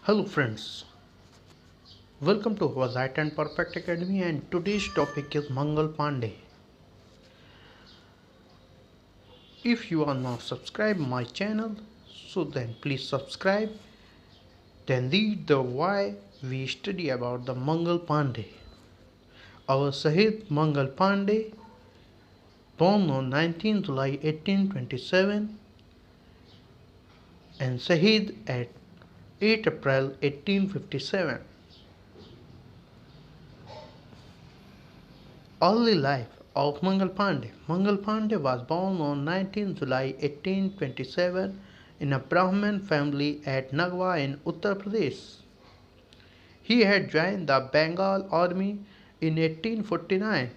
Hello friends, welcome to our Right and Perfect Academy, and today's topic is Mangal Pandey. If you are not subscribed my channel, so then please subscribe, then read the why we study about the Mangal Pandey. Our Sahid Mangal Pandey, born on 19 July 1827 and Sahid at 8 April 1857. Early life of Mangal Pandey. Mangal Pandey was born on 19 July 1827 in a Brahmin family at Nagwa in Uttar Pradesh. He had joined the Bengal army in 1849.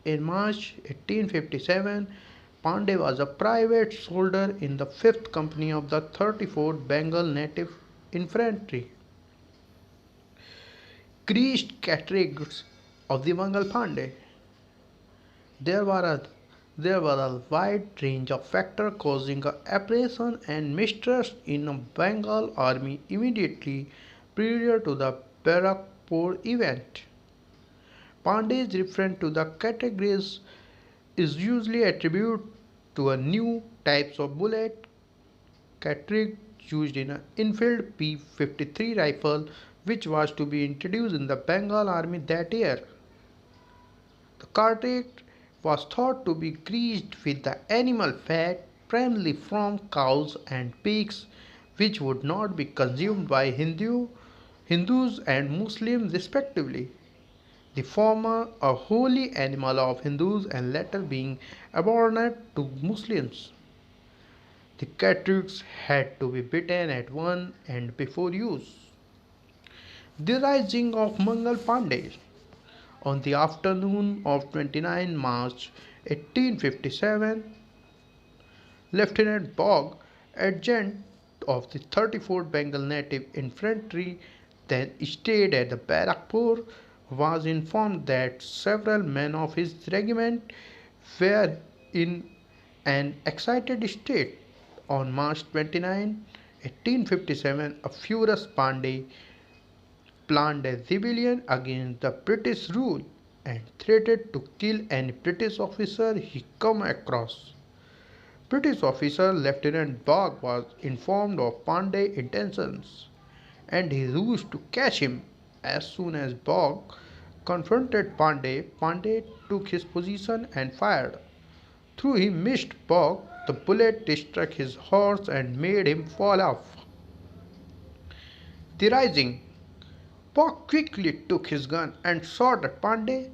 In March 1857, Pandey was a private soldier in the 5th Company of the 34th Bengal Native Infantry. Creased categories of the Mangal Pandey. There were a there were a wide range of factors causing apprehension and mistrust in the Bengal army immediately prior to the Barakpur event. Pandey's reference to the categories is usually attributed to a new types of bullet cartridge used in an Enfield P53 rifle which was to be introduced in the Bengal army that year. The cartridge was thought to be greased with the animal fat primarily from cows and pigs, which would not be consumed by Hindus and Muslims respectively, the former a holy animal of Hindus and latter being abhorrent to Muslims. The cartridge had to be bitten at one end before use. The rising of Mangal Pandey. On the afternoon of 29 March 1857, Lieutenant Bogg, adjutant of the 34th Bengal Native Infantry, then stayed at the Barakpur, was informed that several men of his regiment were in an excited state. On March 29, 1857, a furious Pandey planned a rebellion against the British rule and threatened to kill any British officer he come across. British officer Lieutenant Bogg was informed of Pandey's intentions and he rushed to catch him. As soon as Bogg confronted Pandey, Pandey took his position and fired. Though he missed Bogg, the bullet struck his horse and made him fall off. The rising Bogg quickly took his gun and shot at Pandey.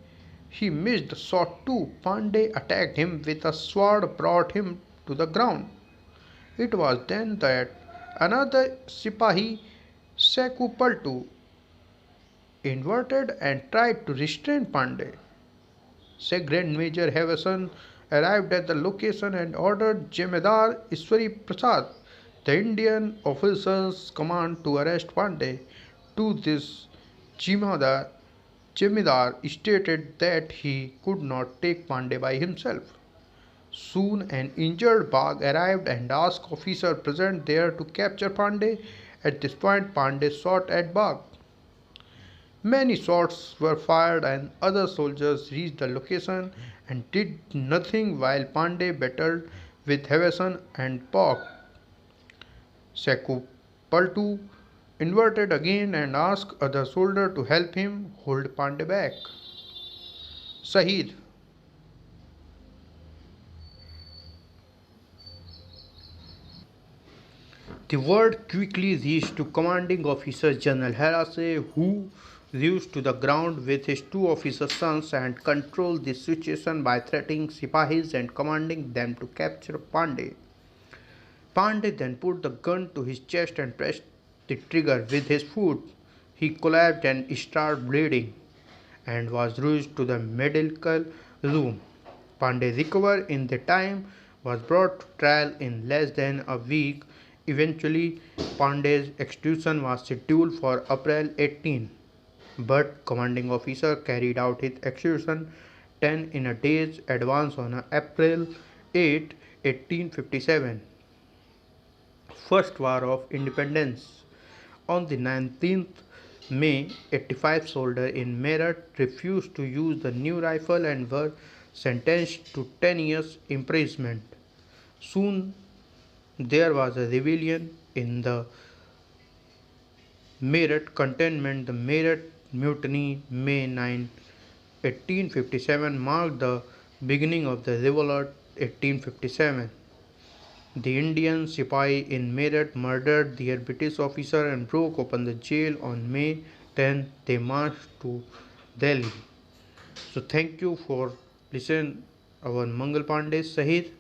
He missed the shot too. Pandey attacked him with a sword, brought him to the ground. It was then that another Sipahi, Sekupaltu, inverted and tried to restrain Pandey. Grand Major Havison arrived at the location and ordered Jemedar Iswari Prasad, the Indian officer's command, to arrest Pandey. To this, Jemedar stated that he could not take Pandey by himself. Soon an injured Bogg arrived and asked officers present there to capture Pandey. At this point, Pandey shot at Bogg. Many shots were fired and other soldiers reached the location and did nothing while Pandey battled with Havison and Bogg. Seku Paltu inverted again and asked other soldiers to help him hold Pandey back. Sahid. The word quickly reached to commanding officer General Harase, who rushed to the ground with his two officers' sons and controlled the situation by threatening Sipahis and commanding them to capture Pandey. Pandey then put the gun to his chest and pressed the trigger with his foot. He collapsed and started bleeding and was rushed to the medical room. Pandey recovered in the time, was brought to trial in less than a week. Eventually, Pandey's execution was scheduled for April 18, but commanding officer carried out his execution 10 in a day's advance on April 8, 1857. First War of Independence. On the 19th May, 85 soldiers in Meerut refused to use the new rifle and were sentenced to 10 years imprisonment. Soon there was a rebellion in the Meerut cantonment. The Meerut Mutiny, May 9, 1857, marked the beginning of the revolt. 1857. The Indian Sipahi in Meerut murdered their British officer and broke open the jail. On May 10, they marched to Delhi. So thank you for listening our Mangal Pandey Shahid.